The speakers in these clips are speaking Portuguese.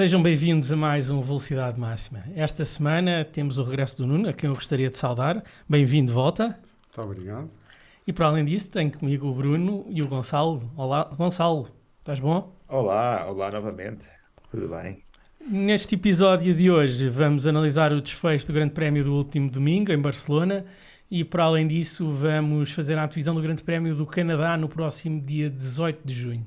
Sejam bem-vindos a mais um Velocidade Máxima. Esta semana temos o regresso do Nuno, a quem eu gostaria de saudar. Bem-vindo de volta. Muito obrigado. E para além disso, tenho comigo o Bruno e o Gonçalo. Olá, Gonçalo, estás bom? Olá novamente. Tudo bem? Neste episódio de hoje vamos analisar o desfecho do Grande Prémio do último domingo em Barcelona e para além disso vamos fazer a antevisão do Grande Prémio do Canadá no próximo dia 18 de junho.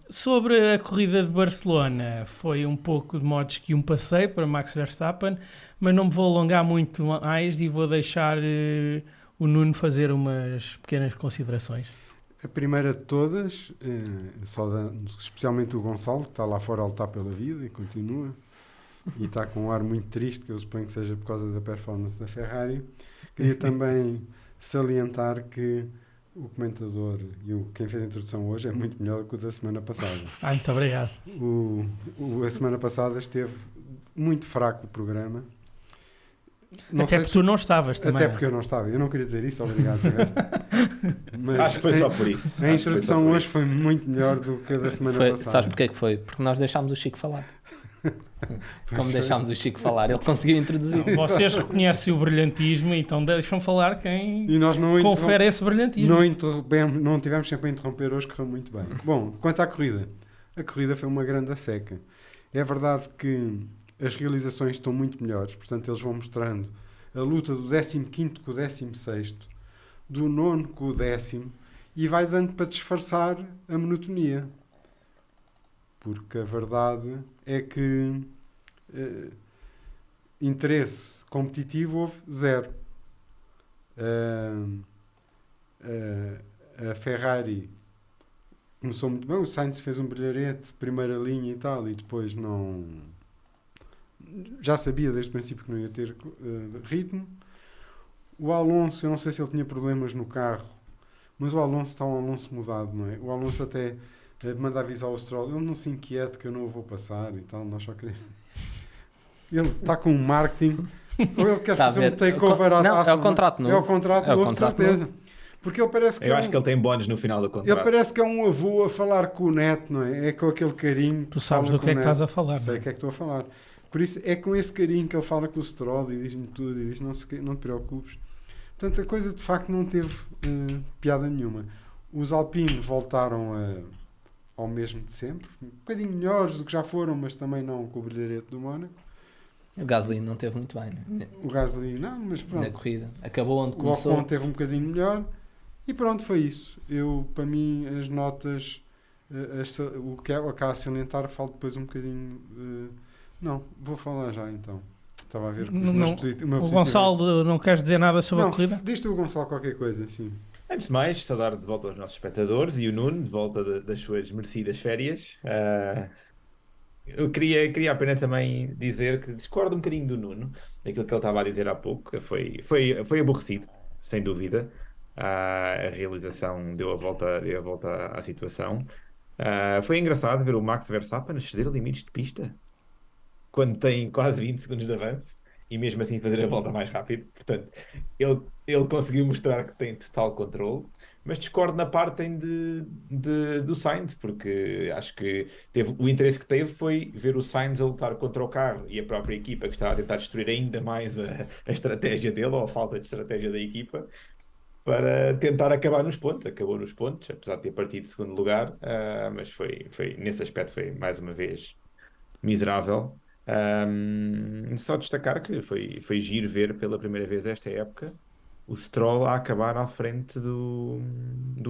Sobre a corrida de Barcelona, foi um pouco de modos que um passeio para Max Verstappen, mas não me vou alongar muito mais e vou deixar o Nuno fazer umas pequenas considerações. A primeira de todas, especialmente o Gonçalo, que está lá fora a lutar pela vida e continua, e está com um ar muito triste, que eu suponho que seja por causa da performance da Ferrari. Queria também salientar que o comentador e quem fez a introdução hoje é muito melhor do que o da semana passada. Muito obrigado. A semana passada esteve muito fraco o programa. Até porque tu não estavas também. Até porque eu não estava. Eu não queria dizer isso, obrigado. Mas acho que foi só por isso. A introdução hoje foi muito melhor do que a da semana passada. Sabes porque é que foi? Porque nós deixámos o Chico falar. Como deixámos o Chico falar, ele conseguiu introduzir. Não, vocês reconhecem o brilhantismo, então deixam falar quem e nós não confere esse brilhantismo. Não tivemos sempre a interromper hoje, correu muito bem. Bom, quanto à corrida, a corrida foi uma grande seca. É verdade que as realizações estão muito melhores, portanto eles vão mostrando a luta do 15º com o 16º, do 9º com o 10º, e vai dando para disfarçar a monotonia. Porque a verdade é que interesse competitivo houve zero. A Ferrari começou muito bem, o Sainz fez um brilharete, primeira linha e tal, e depois não... Já sabia desde o princípio que não ia ter ritmo. O Alonso, eu não sei se ele tinha problemas no carro, mas o Alonso está um Alonso mudado, não é? O Alonso até manda avisar o Stroll, ele não se inquiete que eu não o vou passar e tal, nós só queremos... Ele está com um marketing, ou ele quer fazer um takeover não, é o contrato novo. É o contrato novo, de certeza. Porque ele parece que eu acho que ele tem bónus no final do contrato. Ele parece que é um avô a falar com o neto, não é? É com aquele carinho. Tu sabes do que é que estás a falar. Sei o que é que estou a falar. Por isso é com esse carinho que ele fala com o Stroll e diz-me tudo e diz não te preocupes. Portanto, a coisa de facto não teve piada nenhuma. Os Alpine voltaram ao mesmo de sempre, um bocadinho melhores do que já foram, mas também não com o brilharete do Mónaco. O Gasly não teve muito bem, né? O Gasly não, mas pronto. Na corrida. Acabou onde o começou. O Ocon teve um bocadinho melhor e pronto, foi isso. Para mim, as notas, o que acaba a salientar, falo depois um bocadinho... Não, vou falar já então. Estava a ver que o Gonçalo, não queres dizer nada sobre a corrida? Diz-te o Gonçalo qualquer coisa, sim. Antes de mais, saudar de volta aos nossos espectadores e o Nuno, de volta das suas merecidas férias. Eu queria apenas também dizer que discordo um bocadinho do Nuno, daquilo que ele estava a dizer há pouco. Foi aborrecido, sem dúvida. A realização deu a volta à situação. Foi engraçado ver o Max Verstappen exceder limites de pista quando tem quase 20 segundos de avanço e mesmo assim fazer a volta mais rápido. Portanto, ele conseguiu mostrar que tem total controle, mas discordo na parte do Sainz, porque acho que o interesse que teve foi ver o Sainz a lutar contra o carro e a própria equipa que estava a tentar destruir ainda mais a estratégia dele, ou a falta de estratégia da equipa, para tentar acabar nos pontos. Acabou nos pontos, apesar de ter partido de segundo lugar, mas foi nesse aspecto foi mais uma vez miserável. Só destacar que foi giro ver pela primeira vez esta época o Stroll a acabar à frente do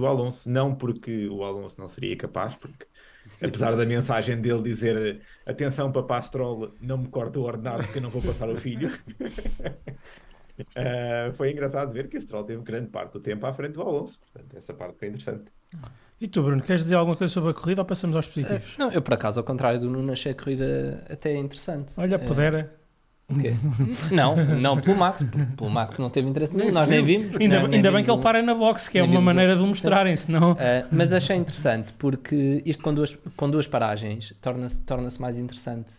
Alonso, não porque o Alonso não seria capaz, porque sim, apesar da mensagem dele dizer atenção papá Stroll, não me corta o ordenado porque eu não vou passar o filho. Foi engraçado ver que o Stroll teve grande parte do tempo à frente do Alonso, portanto essa parte foi interessante. E tu, Bruno, queres dizer alguma coisa sobre a corrida ou passamos aos positivos? Não, eu por acaso, ao contrário do Nuno, achei a corrida até interessante. Olha, pudera. O quê? Não pelo Max. Pelo Max não teve interesse nenhum, nós nem vimos. Ainda bem que ele para na box, que é uma maneira de o mostrarem, senão... Mas achei interessante, porque isto com duas paragens torna-se mais interessante,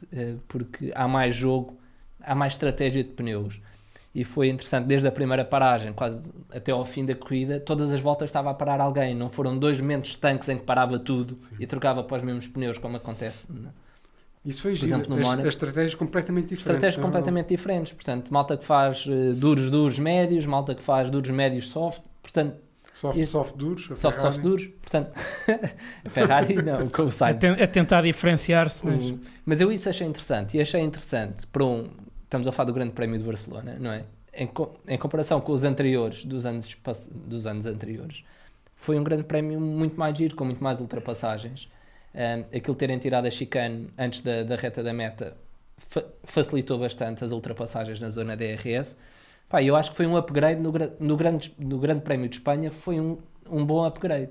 porque há mais jogo, há mais estratégia de pneus. E foi interessante, desde a primeira paragem, quase até ao fim da corrida, todas as voltas estava a parar alguém. Não foram 2 momentos estanques em que parava tudo. Sim. E trocava para os mesmos pneus, como acontece Isso foi Por giro. exemplo, no Mónaco. As estratégias completamente diferentes. Estratégias é completamente diferentes. Portanto, malta que faz duros, médios, malta que faz duros, médios, soft. Portanto, verdade. Soft, Isso. soft duros. a soft, Ferrari. duros. Portanto, a Ferrari não, com o Sainz. A tentar diferenciar-se, mas Mas eu isso achei interessante. E achei interessante para estamos a falar do Grande Prémio de Barcelona, não é? Em comparação com os anteriores, dos anos anteriores, foi um Grande Prémio muito mais giro, com muito mais ultrapassagens. Aquilo terem tirado a chicane antes da reta da meta facilitou bastante as ultrapassagens na zona DRS. Pá, eu acho que foi um upgrade no grande Prémio de Espanha, foi um bom upgrade.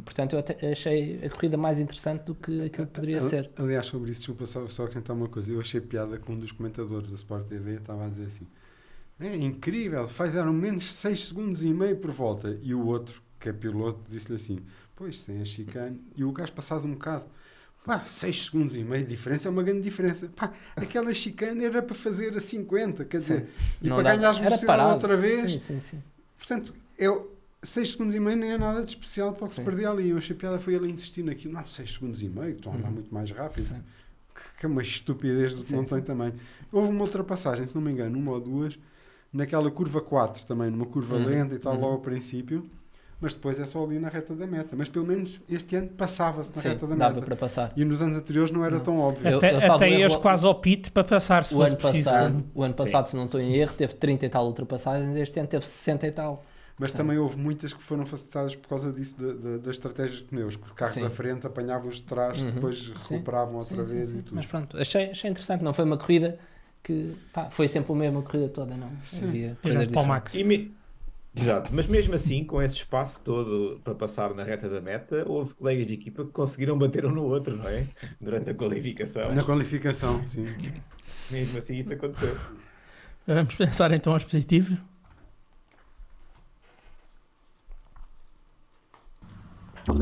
Portanto, eu até achei a corrida mais interessante do que aquilo que poderia ser. Aliás, sobre isso, desculpa só acrescentar uma coisa. Eu achei piada com um dos comentadores da Sport TV, estava a dizer assim: é incrível, fizeram menos 6 segundos e meio por volta. E o outro, que é piloto, disse-lhe assim: pois, sem a chicane. E o gajo, passado um bocado: pá, 6 segundos e meio de diferença é uma grande diferença. Pá, aquela chicane era para fazer a 50, quer dizer, e Não para dá- ganhar as era velocidade parado. outra vez. Sim. Portanto, 6 segundos e meio nem é nada de especial para o que se Sim. perdia ali. Eu achei piada foi ele insistir naquilo. Não, 6 segundos e meio, estão a andar Uhum. muito mais rápido. Sim. Que é uma estupidez do que Sim, não tem sim. também. Houve uma ultrapassagem, se não me engano, uma ou duas, naquela curva 4 também, numa curva Uhum. lenta e tal, Uhum. logo ao princípio. Mas depois é só ali na reta da meta. Mas pelo menos este ano passava-se na Sim, reta da dava meta. para passar. E nos anos anteriores não era Não. tão óbvio. Eu até salvo ias erro, quase ao pit para passar se O fosse ano, preciso. passado, se não estou em erro, teve 30 e tal ultrapassagens, este ano teve 60 e tal. Mas também houve muitas que foram facilitadas por causa disso, das estratégias de pneus. Que os carros Sim. da frente apanhavam os de trás, Uhum. depois Sim. recuperavam outra Sim, vez sim. e tudo. Mas pronto, achei interessante. Não foi uma corrida que foi sempre a mesma corrida toda, não. Sim. Havia coisas Tirando para o diferentes. Max. Exato, mas mesmo assim, com esse espaço todo para passar na reta da meta, houve colegas de equipa que conseguiram bater um no outro, não é? Durante a qualificação. Na qualificação, sim. Mesmo assim, isso aconteceu. Vamos pensar então aos positivos. No,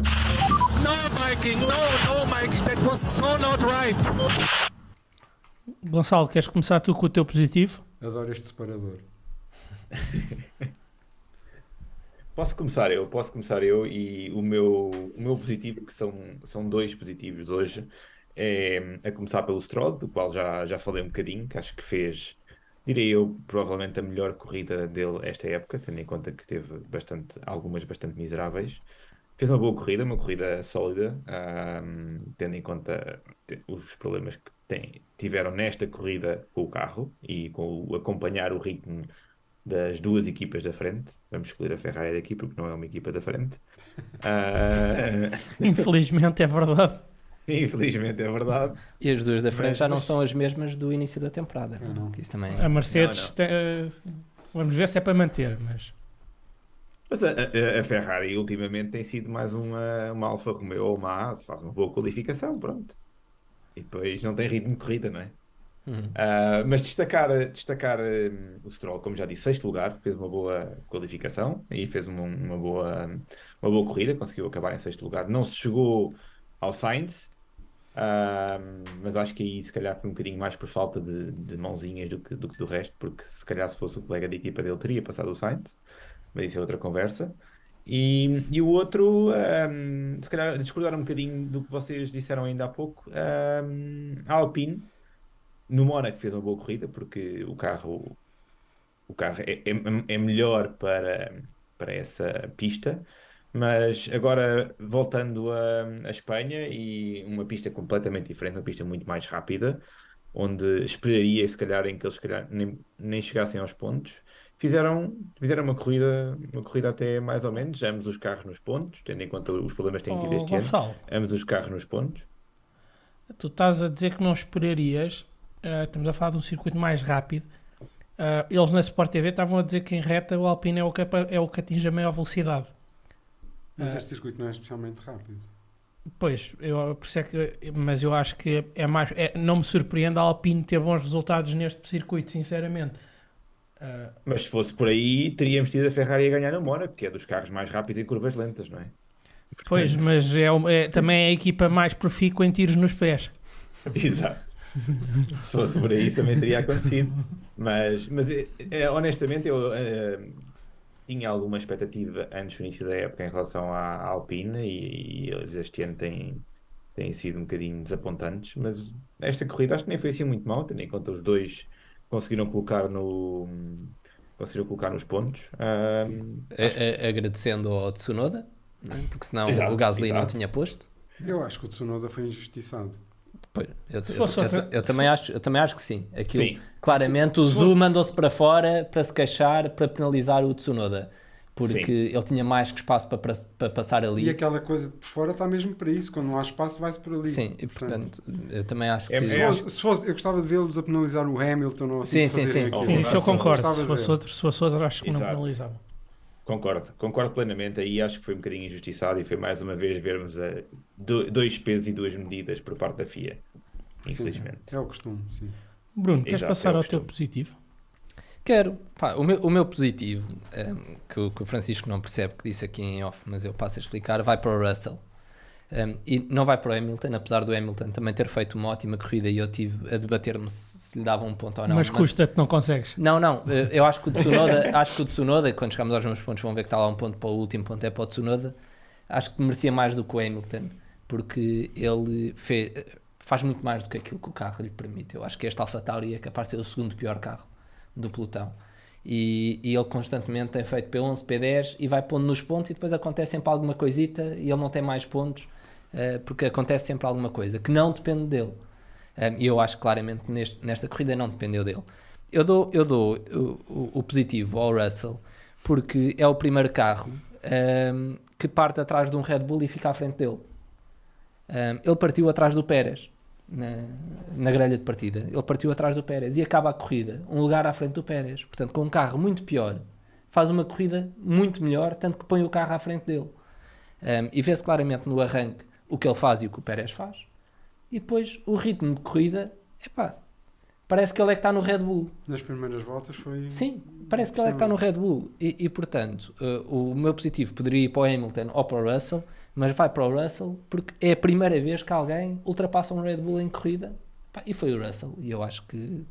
Mikey, no, Mikey, that was so not right. Gonçalo, queres começar tu com o teu positivo? Adoro este separador. Posso começar eu e o meu positivo, que são dois positivos hoje, é a começar pelo Stroll, do qual já falei um bocadinho, que acho que fez, direi eu, provavelmente a melhor corrida dele esta época, tendo em conta que teve algumas bastante miseráveis. Fez uma boa corrida, uma corrida sólida, tendo em conta os problemas que tiveram nesta corrida com o carro e com acompanhar o ritmo das duas equipas da frente. Vamos escolher a Ferrari daqui porque não é uma equipa da frente. Infelizmente é verdade. Infelizmente é verdade. E as duas da frente Mas- já não mas- são as mesmas do início da temporada. Não, Não. não. Que isso também A Mercedes, Não, vamos ver se é para manter, mas Mas a Ferrari ultimamente tem sido mais uma Alfa Romeo ou uma Haas, faz uma boa qualificação, pronto. E depois não tem ritmo de corrida, não é? Uhum. Mas destacar o Stroll, como já disse, sexto lugar, fez uma boa qualificação e fez uma boa corrida, conseguiu acabar em sexto lugar. Não se chegou ao Sainz, mas acho que aí se calhar foi um bocadinho mais por falta de mãozinhas do que do resto, porque se calhar se fosse o colega de equipa dele teria passado o Sainz, mas isso é outra conversa. E o outro, se calhar discordar um bocadinho do que vocês disseram ainda há pouco, a Alpine. No Mónaco fez uma boa corrida porque o carro é melhor para essa pista, mas agora voltando a Espanha e uma pista completamente diferente, uma pista muito mais rápida, onde esperaria se calhar em que eles se calhar nem chegassem aos pontos, fizeram uma corrida até mais ou menos, ambos os carros nos pontos, tendo em conta os problemas que têm tido este ano, Gonçalo, ambos os carros nos pontos. tu estás a dizer que não esperarias, estamos a falar de um circuito mais rápido. Eles na Sport TV estavam a dizer que em reta o Alpine é o que atinge a maior velocidade. Mas este circuito não é especialmente rápido. Pois, por isso é que, mas eu acho que é mais. Não me surpreende a Alpine ter bons resultados neste circuito, sinceramente. Mas se fosse por aí, teríamos tido a Ferrari a ganhar no Mónaco, que é dos carros mais rápidos em curvas lentas, não é? Pois, Portanto, mas também é a equipa mais profícua em tiros nos pés. Exato. Se fosse por aí, também teria acontecido. Mas honestamente, eu tinha alguma expectativa antes do início da época em relação à Alpine e eles este ano têm sido um bocadinho desapontantes, mas esta corrida acho que nem foi assim muito mal, tendo em conta os dois conseguiram colocar nos pontos. Agradecendo ao Tsunoda, né? Porque senão Exato, o Gasly não exato. tinha posto. Eu acho que o Tsunoda foi injustiçado. Pois, Se fosse outra- eu também acho que sim. Aquilo, Sim. claramente o Se Zhu fosse- mandou-se para fora para se queixar, para penalizar o Tsunoda. Porque ele tinha mais que espaço para passar ali. E aquela coisa de por fora está mesmo para isso. Quando não há espaço, vai-se por ali. Sim, e portanto, eu também acho que... É- Se fosse, eu gostava de vê-los a penalizar o Hamilton ou Sim, assim. sim, sim. aquilo. Sim, isso eu concordo. Gostava Se de fosse ver. outro, acho que não Exato. penalizava. Concordo plenamente. Aí acho que foi um bocadinho injustiçado e foi mais uma vez vermos dois pesos e duas medidas por parte da FIA. Infelizmente. Sim, é o costume, sim. Bruno, queres Exato, passar é o ao teu costume. positivo? Quero. Pá, o meu positivo, que o Francisco não percebe, que disse aqui em off, mas eu passo a explicar, vai para o Russell. E não vai para o Hamilton, apesar do Hamilton também ter feito uma ótima corrida e eu tive a debater-me se lhe dava um ponto ou não. Mas custa-te, não consegues. Não, eu acho que o Tsunoda, quando chegarmos aos meus pontos vão ver que está lá um ponto para o último ponto é para o Tsunoda, acho que merecia mais do que o Hamilton, porque ele faz muito mais do que aquilo que o carro lhe permite. Eu acho que este AlphaTauri é capaz de ser o segundo pior carro do pelotão. E ele constantemente tem feito P11, P10 e vai pondo nos pontos e depois acontece sempre alguma coisita e ele não tem mais pontos, porque acontece sempre alguma coisa que não depende dele. E eu acho que claramente nesta corrida não dependeu dele. Eu dou o positivo ao Russell porque é o primeiro carro que parte atrás de um Red Bull e fica à frente dele. Ele partiu atrás do Pérez na grelha de partida. Ele partiu atrás do Pérez e acaba a corrida um lugar à frente do Pérez. Portanto, com um carro muito pior, faz uma corrida muito melhor, tanto que põe o carro à frente dele. E vê-se claramente no arranque o que ele faz e o que o Pérez faz. E depois o ritmo de corrida, parece que ele é que está no Red Bull. Nas primeiras voltas foi... Sim, parece que ele é que está no Red Bull. E portanto, o meu positivo poderia ir para o Hamilton ou para o Russell, mas vai para o Russell porque é a primeira vez que alguém ultrapassa um Red Bull em corrida. E foi o Russell. E eu acho que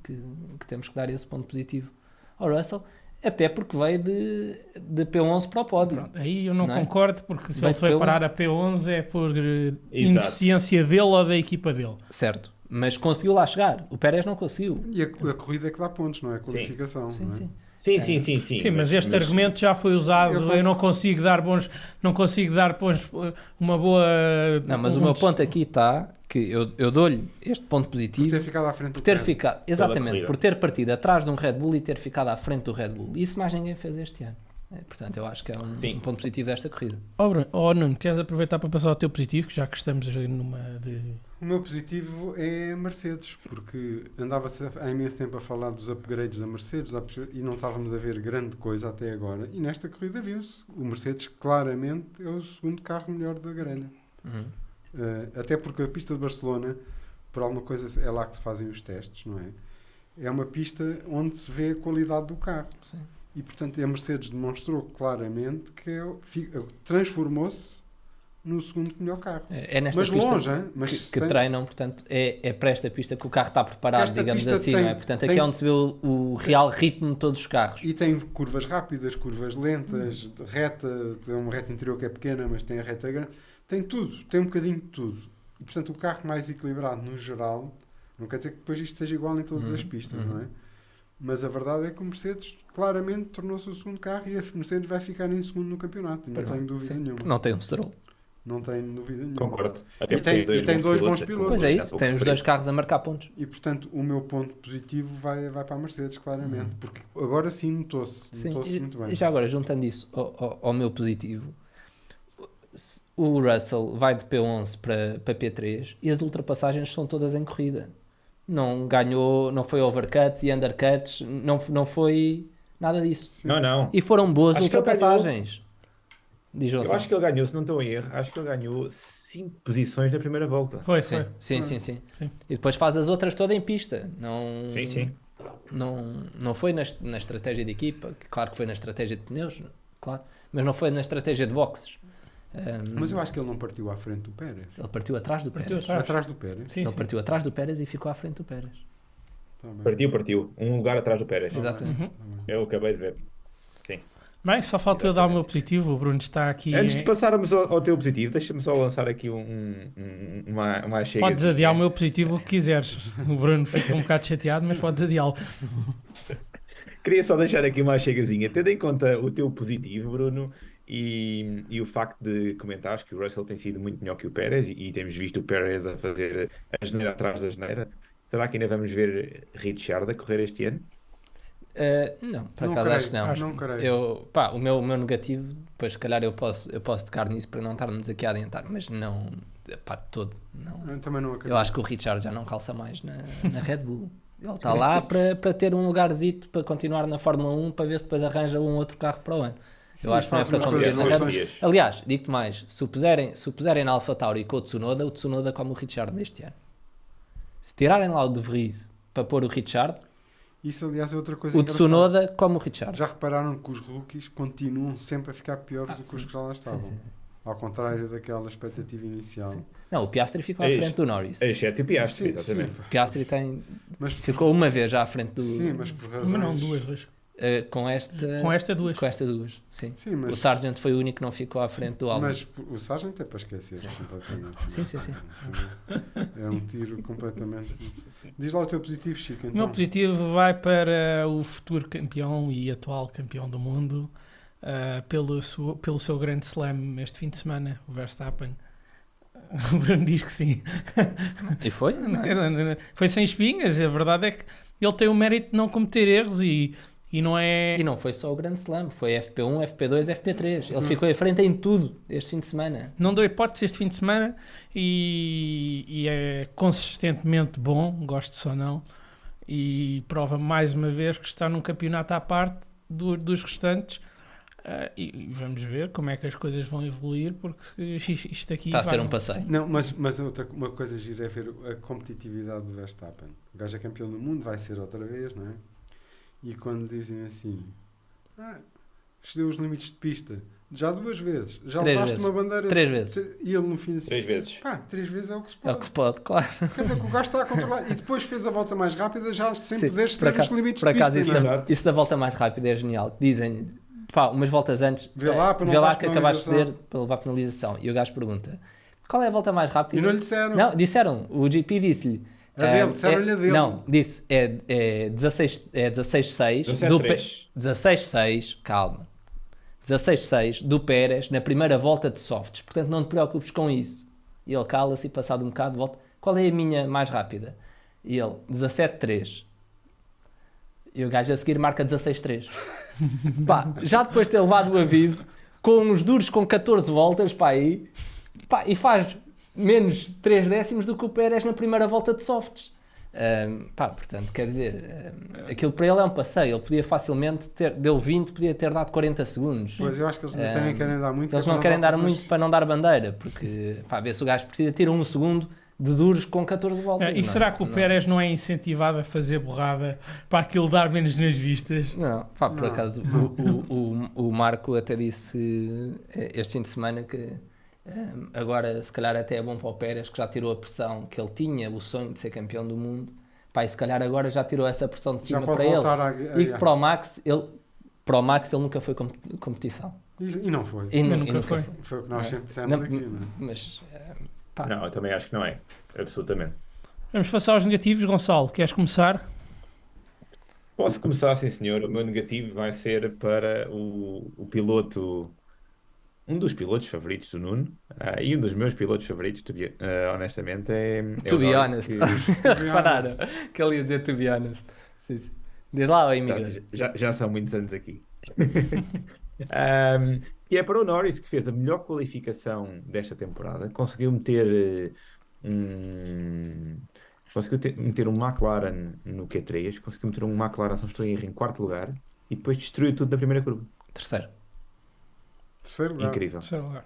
temos que dar esse ponto positivo ao Russell, até porque veio de P11 para o pódio. Pronto, aí eu não Não é? concordo, porque se Vai ele foi de P11. parar a P11 é por Exato. ineficiência dele ou da equipa dele. Certo, mas conseguiu lá chegar. O Pérez não conseguiu. E a corrida é que dá pontos, não é? A qualificação. Sim, não é? sim. Sim. Sim, mas este argumento já foi usado. Eu não consigo dar uma boa. Não, mas o meu ponto aqui está que eu dou-lhe este ponto Por positivo ter ficado à frente do por ter Pérez. ficado, exatamente, corrida. por ter partido atrás de um Red Bull e ter ficado à frente do Red Bull. Isso mais ninguém fez este ano. Portanto, eu acho que é Sim. um ponto positivo desta corrida. Nuno, queres aproveitar para passar ao teu positivo, que já que estamos numa de. O meu positivo é a Mercedes, porque andava-se há imenso tempo a falar dos upgrades da Mercedes e não estávamos a ver grande coisa até agora. E nesta corrida viu-se. O Mercedes claramente é o segundo carro melhor da grelha. Até porque a pista de Barcelona, por alguma coisa, é lá que se fazem os testes, não é? É uma pista onde se vê a qualidade do carro. Sim. E, portanto, a Mercedes demonstrou claramente que transformou-se no segundo melhor carro. É nesta Mas pista longe, hein? Mas que treinam, portanto, é para esta pista que o carro está preparado, Esta digamos pista assim, tem- não é? Portanto, tem- aqui é onde se vê o real ritmo de todos os carros. E tem curvas rápidas, curvas lentas, de reta, tem uma reta interior que é pequena, mas tem a reta grande. Tem tudo, tem um bocadinho de tudo. E, portanto, o carro mais equilibrado no geral, não quer dizer que depois isto seja igual em todas as pistas, não é? Mas a verdade é que o Mercedes claramente tornou-se o segundo carro e a Mercedes vai ficar em segundo no campeonato. Não tenho dúvida nenhuma. Não tem um Stroll. Não tenho dúvida nenhuma. Concordo. Até E porque tem dois bons pilotos. Pois é Há isso, pouco tem os dois carros a marcar pontos. E, portanto, o meu ponto positivo vai para a Mercedes, claramente. Porque agora sim notou-se. Sim, Notou-se muito bem. e já agora, juntando isso ao meu positivo, o Russell vai de P11 para P3 e as ultrapassagens são todas em corrida. Não ganhou, não foi overcuts e undercuts, não foi nada disso. Não. E foram boas Acho que ele ultrapassagens. Diz Eu acho que ele ganhou, se não estou em erro, acho que ele ganhou 5 posições na primeira volta. Foi. Sim. Sim. E depois faz as outras todas em pista. Não, Sim. Não foi na estratégia de equipa, que claro que foi na estratégia de pneus, claro, mas não foi na estratégia de boxes. Mas eu acho que ele não partiu à frente do Pérez. Ele partiu atrás do Partiu Pérez. atrás. Atrás do Pérez. Sim, Ele sim. partiu atrás do Pérez e ficou à frente do Pérez. Tá bem. Partiu. Um lugar atrás do Pérez. Exatamente. Uhum. Eu acabei de ver. Sim. Bem, só falta eu dar o meu positivo. O Bruno está aqui. Antes de passarmos ao teu positivo, deixa-me só lançar aqui uma chega. Podes adiar o meu positivo o que quiseres. O Bruno fica um bocado chateado, mas podes adiá-lo. Queria só deixar aqui uma chegazinha, tendo em conta o teu positivo, Bruno, e o facto de comentares que o Russell tem sido muito melhor que o Pérez e temos visto o Pérez a fazer a geneira atrás da geneira. Será que ainda vamos ver Ricciardo a correr este ano? Não, por Não acaso creio, acho que não. não creio. O meu negativo, depois se calhar eu posso tocar nisso para não estarmos aqui a adiantar, mas não, pá, de todo. Não. Eu também não acredito. Eu acho que o Richard já não calça mais na Red Bull. Ele está lá para ter um lugarzito para continuar na Fórmula 1 para ver se depois arranja um outro carro para o ano. Eu acho que não é para próximas competir na Red Bull. coisas. Aliás, digo-te mais, se o puserem na AlphaTauri com o Tsunoda come o Richard neste ano. Se tirarem lá o De Vries para pôr o Richard, Isso, aliás, é outra coisa o engraçada. Tsunoda come o Richard. Já repararam que os rookies continuam sempre a ficar piores do que os que já lá estavam. sim. Ao contrário daquela expectativa inicial. Sim. Não, o Piastri ficou à É isso. frente do Norris. Exceto o Piastri, Sim, exatamente. sim, O Piastri mas, ficou uma vez já à frente do... sim, mas por razões... Mas não, duas. com esta Duas. Com esta duas, sim. Sim, mas, O Sargent foi o único que não ficou à frente do Albon. mas o Sargent é para esquecer completamente. Sim. É um tiro completamente... Diz lá o teu positivo, Chico, O meu então. positivo vai para o futuro campeão e atual campeão do mundo pelo seu grande slam este fim de semana, o Verstappen. O Bruno diz que sim. E foi? Foi sem espinhas. A verdade é que ele tem o mérito de não cometer erros e não é... E não foi só o grande slam, foi FP1, FP2, FP3. Ele ficou à frente em tudo este fim de semana. Não deu hipótese este fim de semana e é consistentemente bom, gosto ou não, e prova mais uma vez que está num campeonato à parte dos restantes. E vamos ver como é que as coisas vão evoluir, porque isto aqui Está a ser um passeio. Não, mas uma coisa gira é ver a competitividade do Verstappen. O gajo é campeão do mundo, vai ser outra vez, não é? E quando dizem assim, excedeu os limites de pista, já 2 vezes, já 3 levaste vezes. uma bandeira... 3 vezes. E ele no fim assim, 3 vezes. 3 vezes é o que se É pode. o que se pode, claro. Quer dizer que o gajo está a controlar. E depois fez a volta mais rápida, já sem poder por exceder os limites por de acaso pista. isso, não é? Exato. isso da volta mais rápida é genial. Dizem, umas voltas antes, Vê lá, para não vê lá levar que acabaste de penalização. ceder para levar penalização. E o gajo pergunta, qual é a volta mais rápida? E não lhe disseram. Não, disseram. O GP disse-lhe. A dele, disseram-lhe a dele. Não, disse, é 16-6 do 17-3. 16-6, calma. 16-6 do Pérez na primeira volta de softs. Portanto, não te preocupes com isso. E ele cala-se e passado um bocado volta. Qual é a minha mais rápida? E ele, 17-3. E o gajo a seguir marca 16-3. Pá, já depois de ter levado o aviso, com uns duros com 14 voltas, pá, aí, pá, e faz menos 3 décimos do que o Pérez na primeira volta de softs. Portanto, quer dizer, aquilo para ele é um passeio. Ele podia facilmente deu 20, podia ter dado 40 segundos. Pois eu acho que eles também querem dar muito. Eles não querem dar muito para não dar bandeira, porque pá, vê se o gajo precisa ter 1 segundo de duros com 14 voltas. E será que o Pérez não é incentivado a fazer borrada para aquilo dar menos nas vistas? Não, pá, por Não. acaso o Marco até disse este fim de semana que agora se calhar até é bom para o Pérez, que já tirou a pressão que ele tinha, o sonho de ser campeão do mundo. Pá, e se calhar agora já tirou essa pressão de Já cima pode para ele. voltar E que para o Max ele nunca foi competição. E não foi. E Nunca foi. Foi o que nós É. sempre dissemos Não, aqui, não é? Mas pá, Não, eu também acho que não é. Absolutamente. Vamos passar aos negativos. Gonçalo, queres começar? Posso começar, sim senhor. O meu negativo vai ser para o piloto, um dos pilotos favoritos do Nuno, e um dos meus pilotos favoritos, honestamente, é To o be Norris, honest. que repararam que ele ia dizer to be honest. Sim, sim. Diz lá, ó, imigrante. já são muitos anos aqui. E é para o Norris, que fez a melhor qualificação desta temporada, conseguiu meter meter um McLaren no Q3, conseguiu meter um McLaren, se não estou em erro, em 4º lugar, e depois destruiu tudo na primeira curva. Terceiro. Terceiro lugar. Incrível. Sei lá.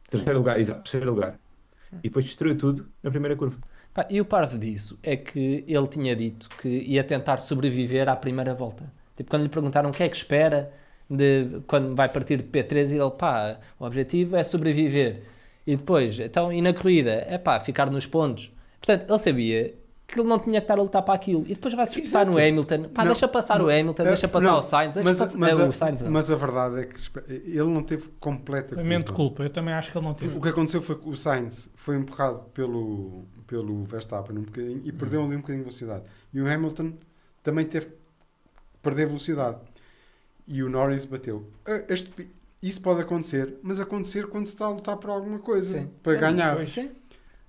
Terceiro lugar, exato, terceiro lugar. E depois destruiu tudo na primeira curva. Pá, e o parvo disso é que ele tinha dito que ia tentar sobreviver à primeira volta. Tipo, quando lhe perguntaram o que é que espera quando vai partir de P3, ele, pá, o objetivo é sobreviver. E depois, então, e na corrida? É pá, ficar nos pontos. Portanto, ele sabia que ele não tinha que estar a lutar para aquilo. E depois vai-se espetar no Hamilton. Pá, Não, deixa passar o Hamilton, deixa passar não, o Sainz. mas a verdade é que ele não teve completa Lamento culpa. culpa, eu também acho que ele não teve. O que aconteceu foi que o Sainz foi empurrado pelo Verstappen um bocadinho e perdeu ali um bocadinho de velocidade. E o Hamilton também teve que perder velocidade. E o Norris bateu. Isso pode acontecer, mas acontecer quando se está a lutar por alguma coisa, Sim. para ganhar. Pois. Sim,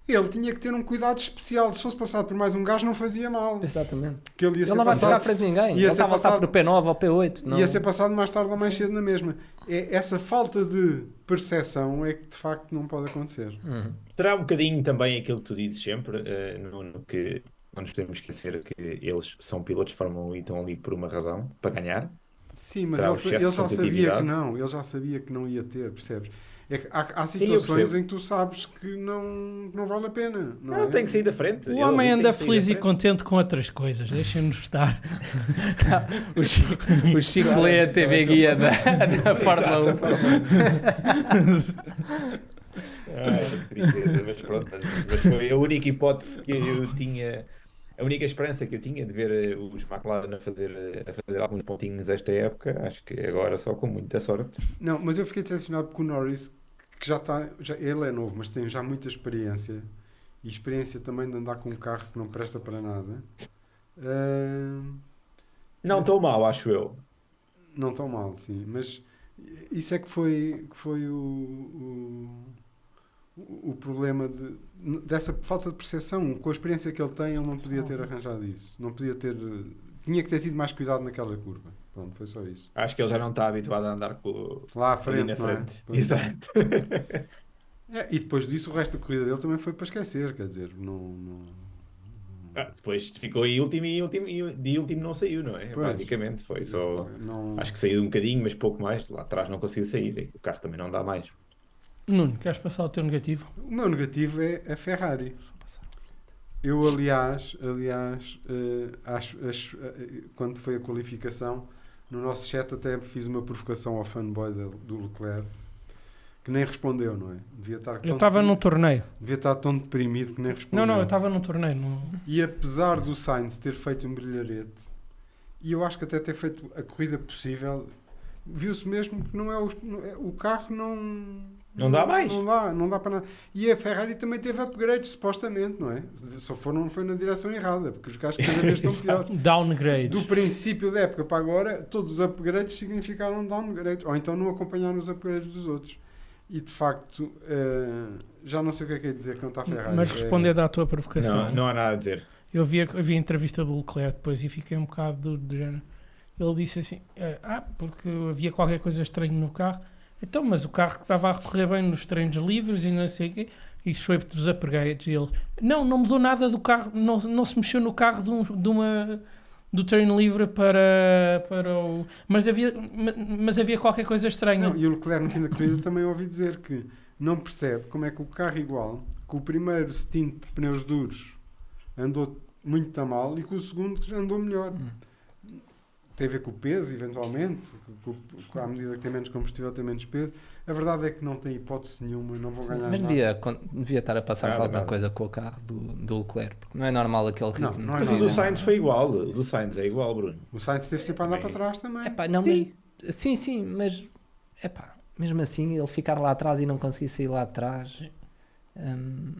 Ele tinha que ter um cuidado especial. Se fosse passado por mais um gajo, não fazia mal. exatamente. Que ele ia Ele ser não vai ficar à passado, frente de ninguém. ia Ele ser está a passar passado- por P9 ou P8. Não. ia ser passado mais tarde ou mais cedo na mesma. Essa falta de percepção é que de facto não pode acontecer. Uhum. Será um bocadinho também aquilo que tu dizes sempre, no que não nos podemos esquecer que eles são pilotos de Fórmula 1 e estão ali por uma razão, para ganhar. Sim, mas Será o ele excesso de já sabia competitividade? que não. Ele já sabia que não ia ter, percebes? É que há Sim, eu situações percebo. em que tu sabes que não vale a pena. Não Não, é? tem que sair da frente. O Ele homem tem anda que sair feliz da e frente. contente com outras coisas, deixem-nos estar. O Chico lê a TV Guia da Fórmula 1. Que tristeza, mas pronto. Mas foi a única hipótese que eu tinha, a única esperança que eu tinha de ver os McLaren a fazer alguns pontinhos esta época. Acho que agora só com muita sorte. Não, mas eu fiquei decepcionado porque o Norris, que já está. Ele é novo, mas tem já muita experiência. E experiência também de andar com um carro que não presta para nada. Não tão mal, acho eu. Não tão mal, sim. Mas isso é que foi o problema dessa falta de percepção. Com a experiência que ele tem, ele não podia ter arranjado isso. Não podia ter. Tinha que ter tido mais cuidado naquela curva. Pronto, foi só isso. Acho que ele já não está habituado a andar com Lá à ali frente, na não é? frente. Pois. Exato. E depois disso, o resto da corrida dele também foi para esquecer. Quer dizer, Depois ficou em último e de último não saiu, não é? Pois. Basicamente foi só. não- Acho que saiu um bocadinho, mas pouco mais. Lá atrás não conseguiu sair. O carro também não dá mais. Nuno, queres passar o teu negativo? O meu negativo é a Ferrari. Eu, aliás, quando foi a qualificação, no nosso chat até fiz uma provocação ao fanboy do Leclerc, que nem respondeu, não é? Devia Eu estava num torneio. devia estar tão deprimido que nem respondeu. Não, eu estava num torneio. Não... E apesar do Sainz ter feito um brilharete, e eu acho que até ter feito a corrida possível, viu-se mesmo que não é o carro Não dá mais. Não dá para nada. E a Ferrari também teve upgrades, supostamente, não é? Só não foi na direção errada, porque os carros cada vez estão piores. Downgrade. Do princípio da época para agora, todos os upgrades significaram downgrades, ou então não acompanharam os upgrades dos outros. E de facto, já não sei o que é que é dizer que não está a Ferrari. Mas respondendo à tua provocação, Não há nada a dizer. eu vi a entrevista do Leclerc depois e fiquei um bocado do género. Ele disse assim: porque havia qualquer coisa estranha no carro. Então, mas o carro que estava a correr bem nos treinos livres e não sei o quê, isso foi dos upgrades. E ele: não mudou nada do carro, não se mexeu no carro do treino livre para o. Mas havia qualquer coisa estranha. Não, e o Leclerc no fim da corrida também ouvi dizer que não percebe como é que o carro igual, com o primeiro stint de pneus duros andou muito a mal e com o segundo andou melhor. Tem a ver com o peso, eventualmente, à medida que tem menos combustível tem menos peso. A verdade é que não tem hipótese nenhuma, não vão ganhar Mas nada. devia estar a passar-se Nada, alguma nada. coisa com o carro do Leclerc, porque não é normal aquele ritmo. Não é Mas o nada. do Sainz foi igual. O do Sainz é igual, Bruno. O Sainz teve sempre a andar para trás também. Epá, não, mas, sim, mas epá, mesmo assim ele ficar lá atrás e não conseguir sair lá de trás,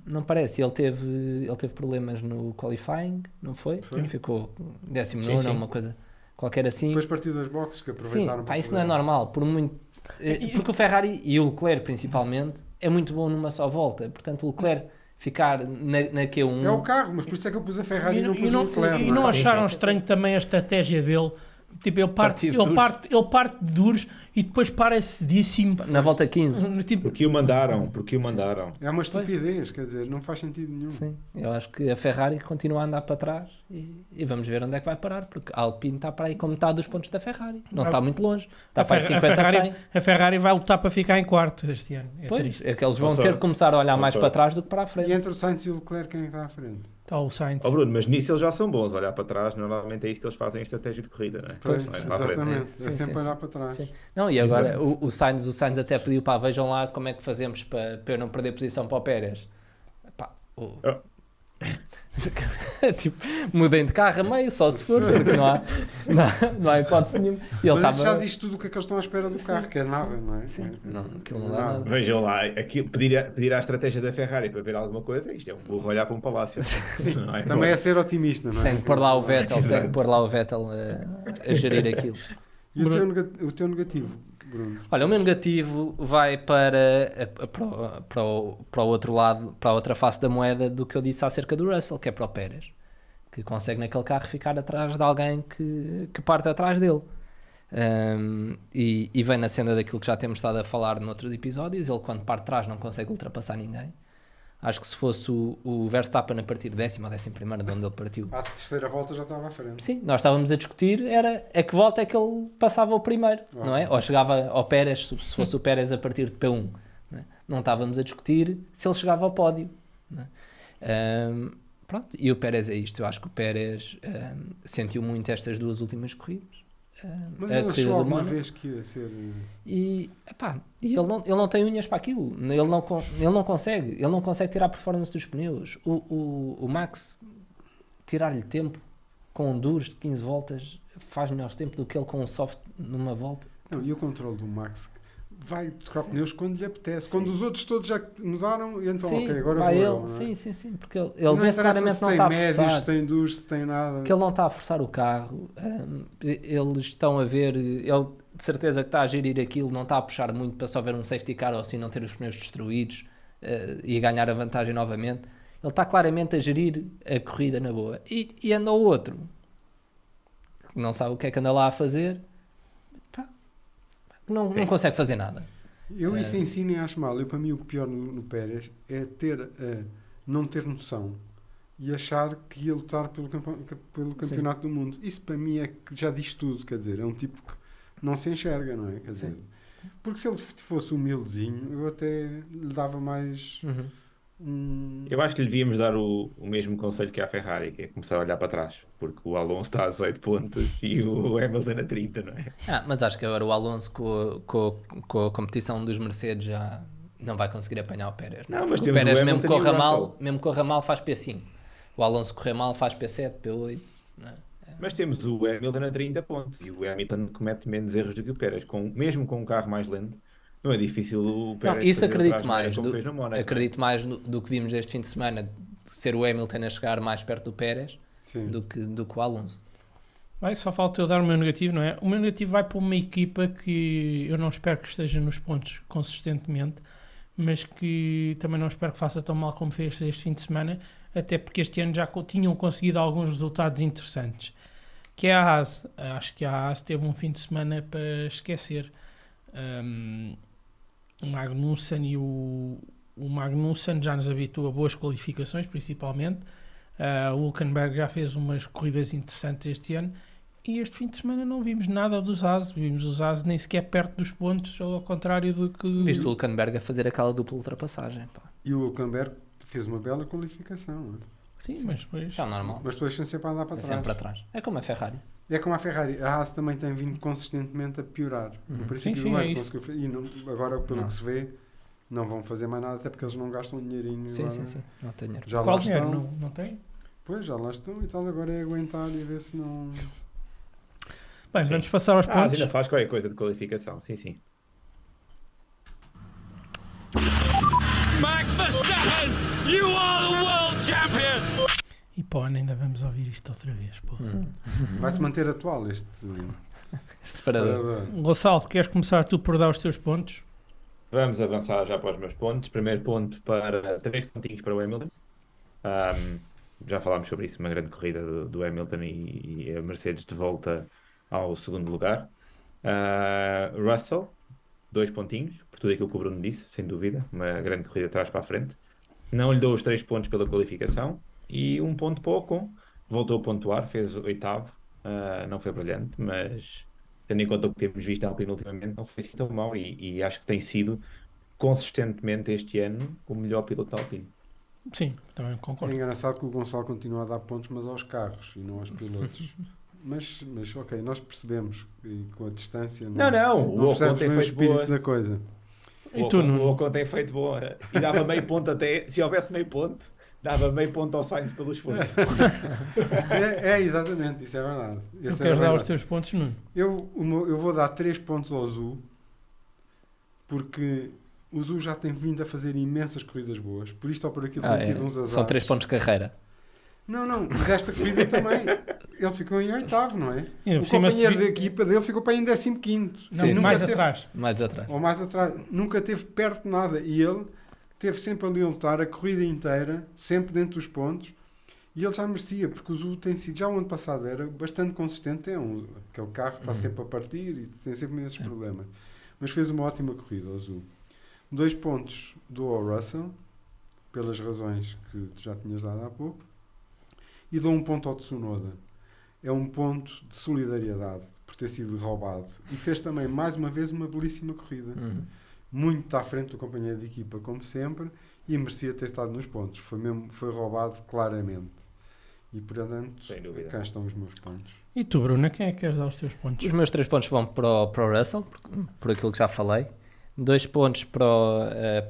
não parece. Ele teve problemas no qualifying, não foi? Foi. Ficou 19º, Sim, sim. uma coisa qualquer assim. Depois partiu das boxes que Sim, aproveitaram pá, para isso não é fazer. normal, porque o Ferrari e o Leclerc principalmente é muito bom numa só volta, portanto oLeclerc ficar na Q1 É o carro, mas por isso é que eu pus a Ferrari e não pus o não, Leclerc. e não é? acharam estranho também a estratégia dele? Tipo, ele Partir duros. parte de duros e depois para cedíssimo. na volta 15. Tipo, Porque o mandaram. É uma estupidez, quer dizer, não faz sentido nenhum. Sim, eu acho que a Ferrari continua a andar para trás e vamos ver onde é que vai parar, porque a Alpine está para aí com metade dos pontos da Ferrari, não está muito longe, está para aí 50 a 100. a Ferrari vai lutar para ficar em quarto este ano. É Pois, triste. é que eles vão Com ter sorte. que começar a olhar Com mais sorte. para trás do que para a E frente. entre o Sainz e o Leclerc, quem é que está à frente? Está o Sainz. Oh, Bruno, mas nisso eles já são bons. Olhar para trás, normalmente é isso que eles fazem em estratégia de corrida, não é? Pois, Não é para a frente. exatamente. Sim, É sim, sempre sim. olhar para trás. Sim. Não, e agora Exato. o Sainz até pediu para vejam lá como é que fazemos para eu não perder posição para o Pérez. Pá, Tipo, mudem de carro a meio, só se for, porque não há hipótese nenhuma. E ele Mas isso já estava. diz tudo o que é que eles estão à espera do carro, que é nada, não é? Sim, não, aquilo Não não é dá nada. nada. Vejam lá, aqui, pedir a estratégia da Ferrari para ver alguma coisa, isto é um povo olhar para um palácio. Não é? Também é ser otimista, não é? Tem que pôr lá o Vettel, a gerir aquilo. E o teu negativo, Bruno? Olha, o meu negativo vai para o outro lado, para a outra face da moeda do que eu disse acerca do Russell, que é para o Pérez, que consegue naquele carro ficar atrás de alguém que parte atrás dele. E vem na cena daquilo que já temos estado a falar noutros episódios. Ele, quando parte de trás, não consegue ultrapassar ninguém. Acho que se fosse o Verstappen a partir de 10º ou 11º, de onde ele partiu, À terceira volta já estava à frente. sim, nós estávamos a discutir era a que volta é que ele passava o primeiro, não é? Ou chegava ao Pérez, se fosse o Pérez a partir de P1. Não estávamos a discutir se ele chegava ao pódio. Não é? Pronto, e o Pérez é isto. Eu acho que o Pérez sentiu muito estas duas últimas corridas. Mas A ele corrida achou do alguma Mónaco. vez que ia ser... E ele não tem unhas para aquilo. Ele não consegue tirar a performance dos pneus. O Max, tirar-lhe tempo com duros de 15 voltas, faz melhor tempo do que ele com um soft numa volta. Não, e o controle do Max vai trocar Sim. pneus quando lhe apetece. Sim. Quando os outros todos já mudaram, e então, Sim, ok, agora vai vou ele. eu, não é? Sim, porque ele Não vê-se interessa claramente se não tem está a médios, forçar. se tem duros, se tem nada. Que ele não está a forçar o carro. Eles estão a ver, ele de certeza que está a gerir aquilo, não está a puxar muito para só ver um safety car ou assim não ter os pneus destruídos e a ganhar a vantagem novamente. Ele está claramente a gerir a corrida na boa. E anda o outro, que não sabe o que é que anda lá a fazer, pá, não consegue fazer nada. Eu isso em si nem acho mal. Para mim o pior no Pérez é não ter noção e achar que ia lutar pelo campeonato do mundo. Isso para mim é que já diz tudo, quer dizer, é um tipo que não se enxerga, não é? Quer dizer, porque se ele fosse humildezinho, eu até lhe dava mais Eu acho que lhe devíamos dar o mesmo conselho que à Ferrari, que é começar a olhar para trás, porque o Alonso está a 18 pontos e o Hamilton a 30, não é? Mas acho que agora o Alonso com a competição dos Mercedes já não vai conseguir apanhar o Pérez. Não, mas Porque o temos o Pérez Hamilton e o Russell. mesmo corra mal faz P5. O Alonso correr mal faz P7, P8. Não é? Mas temos o Hamilton a 30 pontos e o Hamilton comete menos erros do que o Pérez, mesmo com um carro mais lento. Não é difícil o Pérez Não, isso fazer acredito atrás, mais. como fez no Mónaco, Acredito mais do que vimos este fim de semana, de ser o Hamilton a chegar mais perto do Pérez Sim. do que o Alonso. Vai, só falta eu dar o meu negativo, não é? O meu negativo vai para uma equipa que eu não espero que esteja nos pontos consistentemente, mas que também não espero que faça tão mal como fez este fim de semana, até porque este ano já tinham conseguido alguns resultados interessantes, que é a Haas. Acho que a Haas teve um fim de semana para esquecer. O Magnussen e o Magnussen já nos habitua a boas qualificações, principalmente. O Hülkenberg já fez umas corridas interessantes este ano. E este fim de semana não vimos nada dos Haas. Vimos os Haas nem sequer perto dos pontos, ao contrário do que... Viste o Hülkenberg a fazer aquela dupla ultrapassagem. Pá. E o Hülkenberg fez uma bela qualificação, não é? Sim, mas depois... Isso é normal. Mas depois estão sempre a andar para É trás. sempre para trás. É como a Ferrari. É como a Ferrari. A Haas também tem vindo consistentemente a piorar. No princípio Sim, do é ano isso. conseguiu... E agora, pelo Não. que se vê, não vão fazer mais nada, até porque eles não gastam dinheirinho. Sim, agora. sim. Não tenho dinheiro. Já Qual lá dinheiro? estão. Não tem? Pois, já lá estão e tal. Agora é aguentar e ver se não... Bem, Sim. vamos passar aos pontos. ainda faz qualquer coisa de qualificação, sim. Max Verstappen, you are the world champion! E pô, ainda vamos ouvir isto outra vez. Pô. Vai-se manter atual este Separador. separador. Gonçalo, queres começar tu por dar os teus pontos? Vamos avançar já para os meus pontos. Primeiro ponto para 3 pontinhos para o Hamilton. Já falámos sobre isso, uma grande corrida do Hamilton e a Mercedes de volta ao segundo lugar. Russell, 2 pontinhos, por tudo aquilo que o Bruno disse, sem dúvida. Uma grande corrida de trás para a frente. Não lhe dou os 3 pontos pela qualificação. E 1 ponto para o Ocon. Voltou a pontuar, fez 8º. Não foi brilhante, mas tendo em conta o que temos visto Alpine ultimamente, não foi assim tão mau. E acho que tem sido consistentemente este ano o melhor piloto da Alpine. Sim, também É concordo. engraçado que o Gonçalo continua a dar pontos, mas aos carros e não aos pilotos. mas ok, nós percebemos e com a distância Não, o Ocon percebemos tem bem o feito espírito boa. da coisa. E tu, Nuno? O Ocon tem feito boa. E dava meio ponto até. Se houvesse meio ponto, Dava meio ponto ao Sainz pelo esforço. Exatamente, isso é verdade. Tu Esse é queres dar verdade. os teus pontos, Nuno? Eu vou dar 3 pontos ao Zhu, porque o Zhu já tem vindo a fazer imensas corridas boas, por isto ou por aquilo tem tido uns azares. São 3 pontos de carreira. Não, e desta corrida também. Ele ficou em 8º, não é? E, O por cima, companheiro se- da equipa dele ficou para aí em 15º. Não, Sim, mais teve, atrás. Mais atrás. ou mais atrás. Nunca esteve perto de nada. E ele esteve sempre ali a lutar a corrida inteira, sempre dentro dos pontos. E ele já merecia, porque o Zhu tem sido, já o ano passado era bastante consistente. Aquele carro está sempre a partir e tem sempre esses problemas. Mas fez uma ótima corrida, o Zhu. 2 pontos dou ao Russell, pelas razões que tu já tinhas dado há pouco. E dou 1 ponto ao Tsunoda. É um ponto de solidariedade por ter sido roubado. E fez também, mais uma vez, uma belíssima corrida. Muito à frente do companheiro de equipa, como sempre, e merecia ter estado nos pontos. Foi roubado claramente. E, portanto, Sem dúvida. cá estão os meus pontos. E tu, Bruno, quem é que queres dar os teus pontos? Os meus 3 pontos vão para o Russell, por aquilo que já falei. 2 pontos para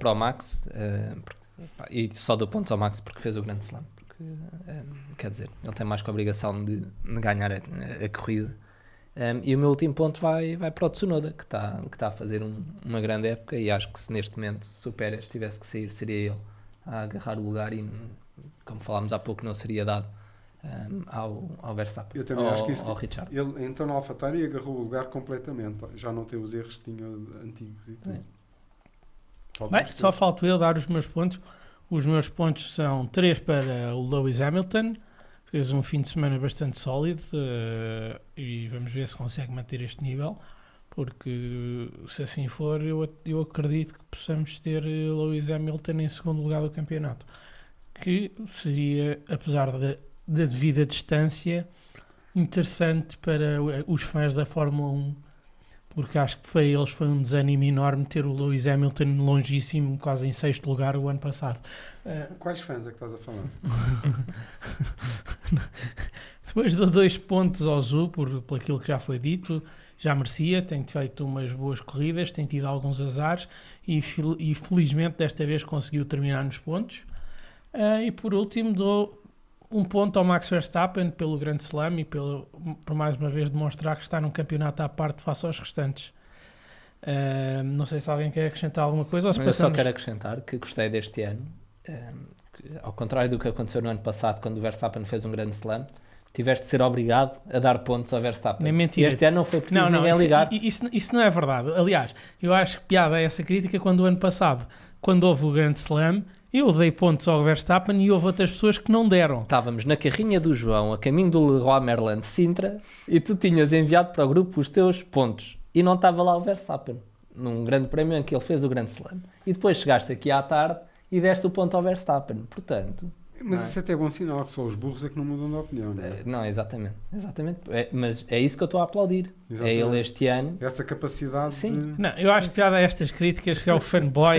o Max, e só dou pontos ao Max porque fez o Grande Slam. Quer dizer, ele tem mais que a obrigação de ganhar a corrida. E o meu último ponto vai para o Tsunoda, que está a fazer uma grande época, e acho que se neste momento se o Pérez tivesse que sair, seria ele a agarrar o lugar, e como falámos há pouco, não seria dado ao Verstappen, Eu também acho que isso. ao Richard. Ele, então, na AlphaTauri agarrou o lugar completamente. Já não tem os erros que tinha antigos e tudo. Falta Bem, uns só três. falto eu dar os meus pontos. Os meus pontos são 3 para o Lewis Hamilton. Fez um fim de semana bastante sólido, e vamos ver se consegue manter este nível, porque se assim for, eu acredito que possamos ter Lewis Hamilton em segundo lugar do campeonato, que seria, apesar da devida distância, interessante para os fãs da Fórmula 1, porque acho que para eles foi um desânimo enorme ter o Lewis Hamilton longíssimo, quase em 6º lugar o ano passado. Quais fãs é que estás a falar? Depois dou 2 pontos ao Zhu por aquilo que já foi dito, já merecia, tem feito umas boas corridas, tem tido alguns azares e felizmente desta vez conseguiu terminar nos pontos. E por último dou 1 ponto ao Max Verstappen pelo Grande Slam e por mais uma vez demonstrar que está num campeonato à parte face aos restantes. Não sei se alguém quer acrescentar alguma coisa ou se Mas eu só passamos... quero acrescentar que gostei deste ano, ao contrário do que aconteceu no ano passado, quando o Verstappen fez um Grande Slam, tiveste de ser obrigado a dar pontos ao Verstappen. Nem mentira. Este ano não foi preciso ninguém isso, ligar. Isso não é verdade. Aliás, eu acho que piada é essa crítica quando o ano passado, quando houve o Grande Slam, eu dei pontos ao Verstappen e houve outras pessoas que não deram. Estávamos na carrinha do João, a caminho do Leroy Merlin de Sintra, e tu tinhas enviado para o grupo os teus pontos. E não estava lá o Verstappen, num grande prémio em que ele fez o Grande Slam. E depois chegaste aqui à tarde e deste o ponto ao Verstappen. Portanto... Mas isso até é bom sinal, que só os burros é que não mudam de opinião, não é? Não, exatamente. Mas é isso que eu estou a aplaudir. Exatamente. É ele este ano. Essa capacidade Sim. de... Não, eu acho piada a estas críticas, que é o fanboy,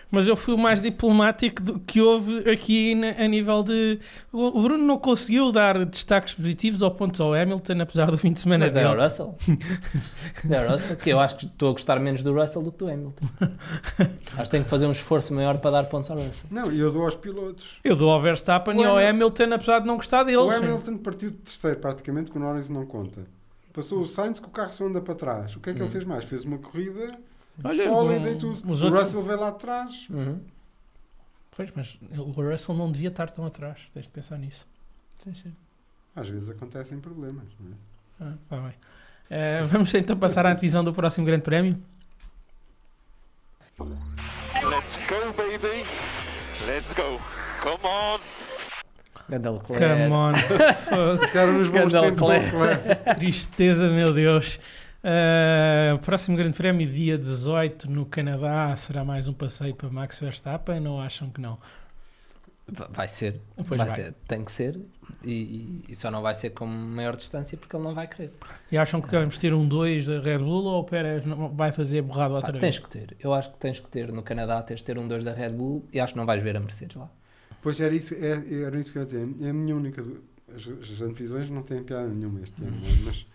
mas eu fui o mais diplomático que houve aqui a nível de... O Bruno não conseguiu dar destaques positivos ou pontos ao Hamilton, apesar do fim de semana Mas é o dele. Russell. É o Russell, que eu acho que estou a gostar menos do Russell do que do Hamilton. Acho que tenho que fazer um esforço maior para dar pontos ao Russell. Não, e eu dou aos pilotos. Eu dou ao Verstappen e ao Hamilton, apesar de não gostar deles. O Hamilton partiu de terceiro, praticamente, que o Norris não conta. Passou o Sainz, que o carro só anda para trás. O que é que ele fez mais? Fez uma corrida Olha, sólida e tudo. os O outros- Russell veio lá atrás. Pois, mas o Russell não devia estar tão atrás, tens de pensar nisso. Às vezes acontecem problemas, não é? Tá bem. Vamos então passar à antevisão do próximo Grande Prémio. Let's go, baby. Let's go. Come on. Ganda Leclerc. Come on. Fogo. Isto era nos bons Ganda tempos do Leclerc. Leclerc. Tristeza, meu Deus. Próximo Grande Prémio, dia 18, no Canadá, será mais um passeio para Max Verstappen, ou acham que não? Vai ser. Pois Vai vai. ser. Tem que ser. E só não vai ser com maior distância porque ele não vai querer. E acham que vamos ter um 2 da Red Bull ou o Pérez vai fazer borrado outra Pá, vez? tens que ter. Eu acho que tens que ter. No Canadá tens de ter um 2 da Red Bull e acho que não vais ver a Mercedes lá. Pois era isso que eu ia dizer. É a minha única dúvida. As antevisões não têm piada nenhuma este ano, não é? Mas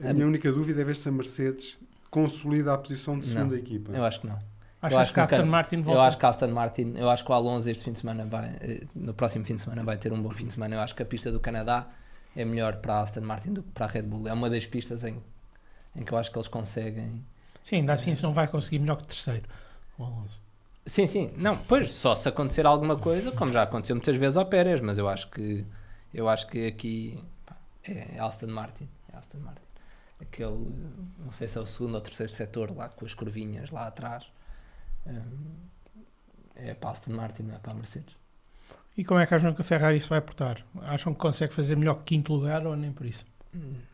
a minha única dúvida é ver se a Mercedes consolida a posição de segunda equipa. Eu acho que não. Achas que a Aston Martin volta? Eu acho que a Aston Martin, eu acho que o Alonso este fim de semana no próximo fim de semana vai ter um bom fim de semana. Eu acho que a pista do Canadá é melhor para a Aston Martin do que para a Red Bull. É uma das pistas em que eu acho que eles conseguem. Sim, ainda assim se não vai conseguir melhor que terceiro, o Alonso. Sim. Não, pois, só se acontecer alguma coisa, como já aconteceu muitas vezes ao Pérez, mas eu acho que aqui é Aston Martin. É Aston Martin. Aquele, não sei se é o segundo ou terceiro setor lá com as curvinhas lá atrás. É para a Aston Martin, não é para a Mercedes. E como é que acham que a Ferrari se vai portar? Acham que consegue fazer melhor que quinto lugar ou nem por isso?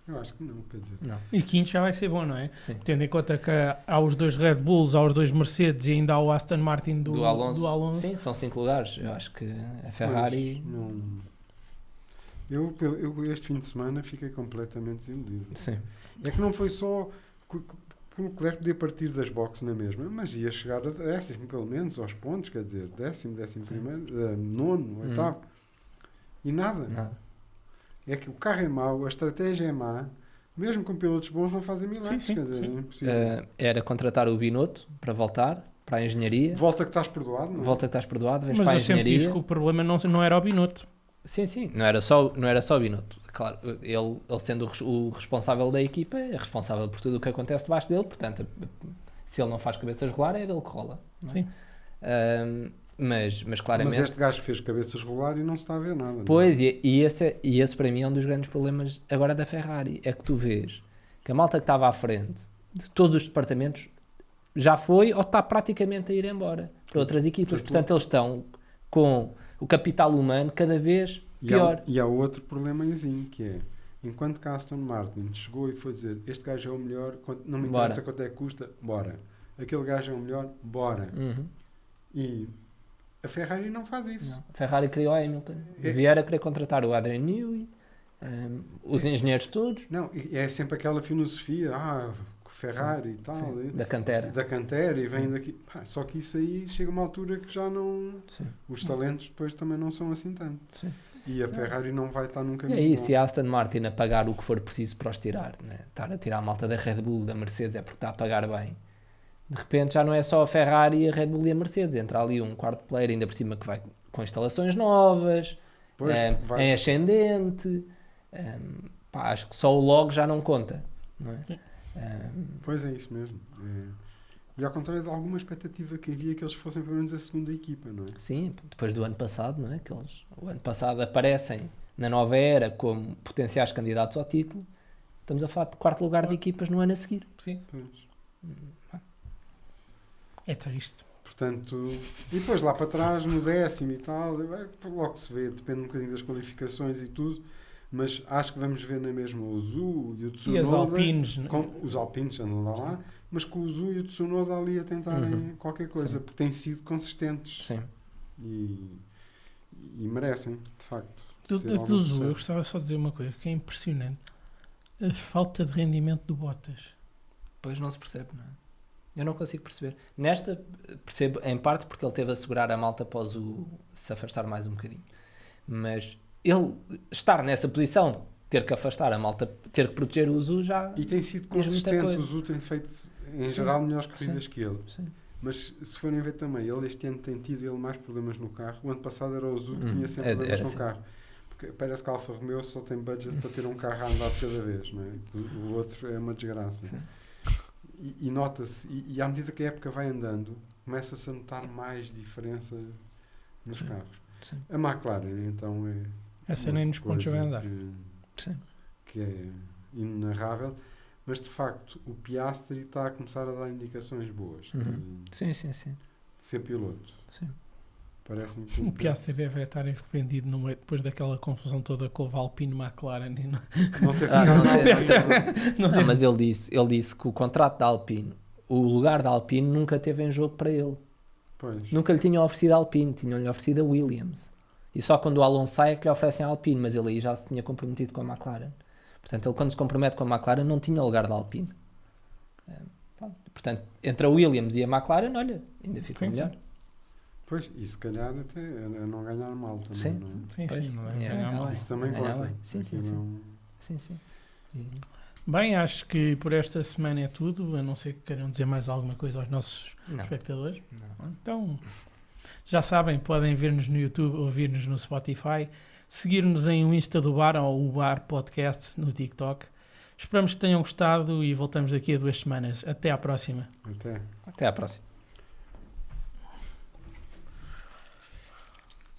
Eu acho que não, quer dizer. Não. E quinto já vai ser bom, não é? Sim. Tendo em conta que há os dois Red Bulls, há os dois Mercedes e ainda há o Aston Martin do Alonso. Sim, são 5 lugares. Eu acho que a Ferrari... Mas não... Eu este fim de semana fiquei completamente desiludido. Sim. É que não foi só que o Leclerc podia partir das boxes na mesma, mas ia chegar a décimo, pelo menos, aos pontos, quer dizer, décimo primeiro, nono, oitavo. E nada. É que o carro é mau, a estratégia é má, mesmo com pilotos bons não fazem milagres, Sim. quer dizer, é impossível. Era contratar o Binotto para voltar para a engenharia. Volta que estás perdoado, não é? Volta que estás perdoado, vens Mas para a eu sempre engenharia. disse que o problema não era o Binotto. Sim, não era só o Binotto. Claro, ele sendo o responsável da equipa, é responsável por tudo o que acontece debaixo dele, portanto, se ele não faz cabeças rolar, é dele que rola. Não é? Sim. Mas claramente... Mas este gajo fez cabeças rolar e não se está a ver nada. Pois, e esse para mim é um dos grandes problemas agora da Ferrari, é que tu vês que a malta que estava à frente de todos os departamentos já foi ou está praticamente a ir embora para outras equipas, portanto eles estão com o capital humano cada vez pior. E há outro problemazinho que é, enquanto que a Aston Martin chegou e foi dizer, este gajo é o melhor, não me interessa quanto é que custa, bora. Aquele gajo é o melhor, bora. E a Ferrari não faz isso. Não. A Ferrari criou a Hamilton. Vieram a querer contratar o Adrian Newey, os engenheiros todos. Não, é sempre aquela filosofia, Ferrari e tal. Sim, da cantera. E vem daqui. Só que isso aí chega a uma altura que já não... Sim. Os talentos depois também não são assim tanto. Sim. E a Ferrari não vai estar nunca É isso, e a Aston Martin a pagar o que for preciso para os tirar. Né? Estar a tirar a malta da Red Bull, da Mercedes, é porque está a pagar bem. De repente já não é só a Ferrari, a Red Bull e a Mercedes. Entra ali um quarto player, ainda por cima que vai com instalações novas, em ascendente. Acho que só o logo já não conta. Não é? Pois é isso mesmo. E ao contrário de alguma expectativa que havia que eles fossem pelo menos a segunda equipa, não é? Sim, depois do ano passado, não é? Que eles, o ano passado aparecem na nova era como potenciais candidatos ao título. Estamos a falar de quarto lugar de equipas no ano a seguir. Sim. Pois. É triste. Portanto, e depois lá para trás, no décimo e tal, logo se vê, depende um bocadinho das qualificações e tudo, mas acho que vamos ver na mesma o Zhu e o Tsunoda. E as Alpines. Os Alpines andam lá, mas com o Zhu e o Tsunoda ali a tentarem qualquer coisa, Sim. porque têm sido consistentes. Sim. E merecem, de facto. Do Zhu, eu gostava só de dizer uma coisa que é impressionante. A falta de rendimento do Bottas. Pois não se percebe, não é? Eu não consigo perceber. Nesta, percebo em parte porque ele teve a segurar a malta após se afastar mais um bocadinho. Mas ele estar nessa posição de ter que afastar a malta, ter que proteger o Zhu já... E tem sido diz muita consistente. coisa. O Zhu tem feito, em Sim. geral, melhores corridas que ele. Sim. Mas se forem ver também, ele este ano tem tido mais problemas no carro. O ano passado era o Zhu que tinha sempre problemas no assim. carro. Porque parece que a Alfa Romeo só tem budget para ter um carro a andar de cada vez, não é? O outro é uma desgraça. E nota-se, e à medida que a época vai andando, começa-se a notar mais diferença nos carros. Sim. A McLaren, então, é Essa uma nem nos pontos vai coisa andar. que é inenarrável. Mas, de facto, o Piastri está a começar a dar indicações boas Sim. de ser piloto. Sim. Parece-me que O Piastri deve estar arrependido no meio, depois daquela confusão toda com o Alpine McLaren. E não... não ter Não, mas ele disse que o contrato da Alpine, o lugar da Alpine nunca teve em jogo para ele. Pois. Nunca lhe tinham oferecido a Alpine, tinham-lhe oferecido a Williams. E só quando o Alonso sai é que lhe oferecem a Alpine, mas ele aí já se tinha comprometido com a McLaren. Portanto, ele quando se compromete com a McLaren não tinha lugar da Alpine. Portanto, entre a Williams e a McLaren, olha, ainda fica melhor. Pois, e se calhar até a não ganhar mal também, Sim. não é? Sim, Pois, não é? é, Ganhar mal. Isso também Ganhar conta. bem. Sim. Não- Sim. Bem, acho que por esta semana é tudo, a não ser que queiram dizer mais alguma coisa aos nossos Não. espectadores. Não. Então, já sabem, podem ver-nos no YouTube, ouvir-nos no Spotify, seguir-nos em o Insta do Bar ou o Bar Podcast no TikTok. Esperamos que tenham gostado e voltamos daqui a 2 semanas. Até à próxima. Até. Até à próxima.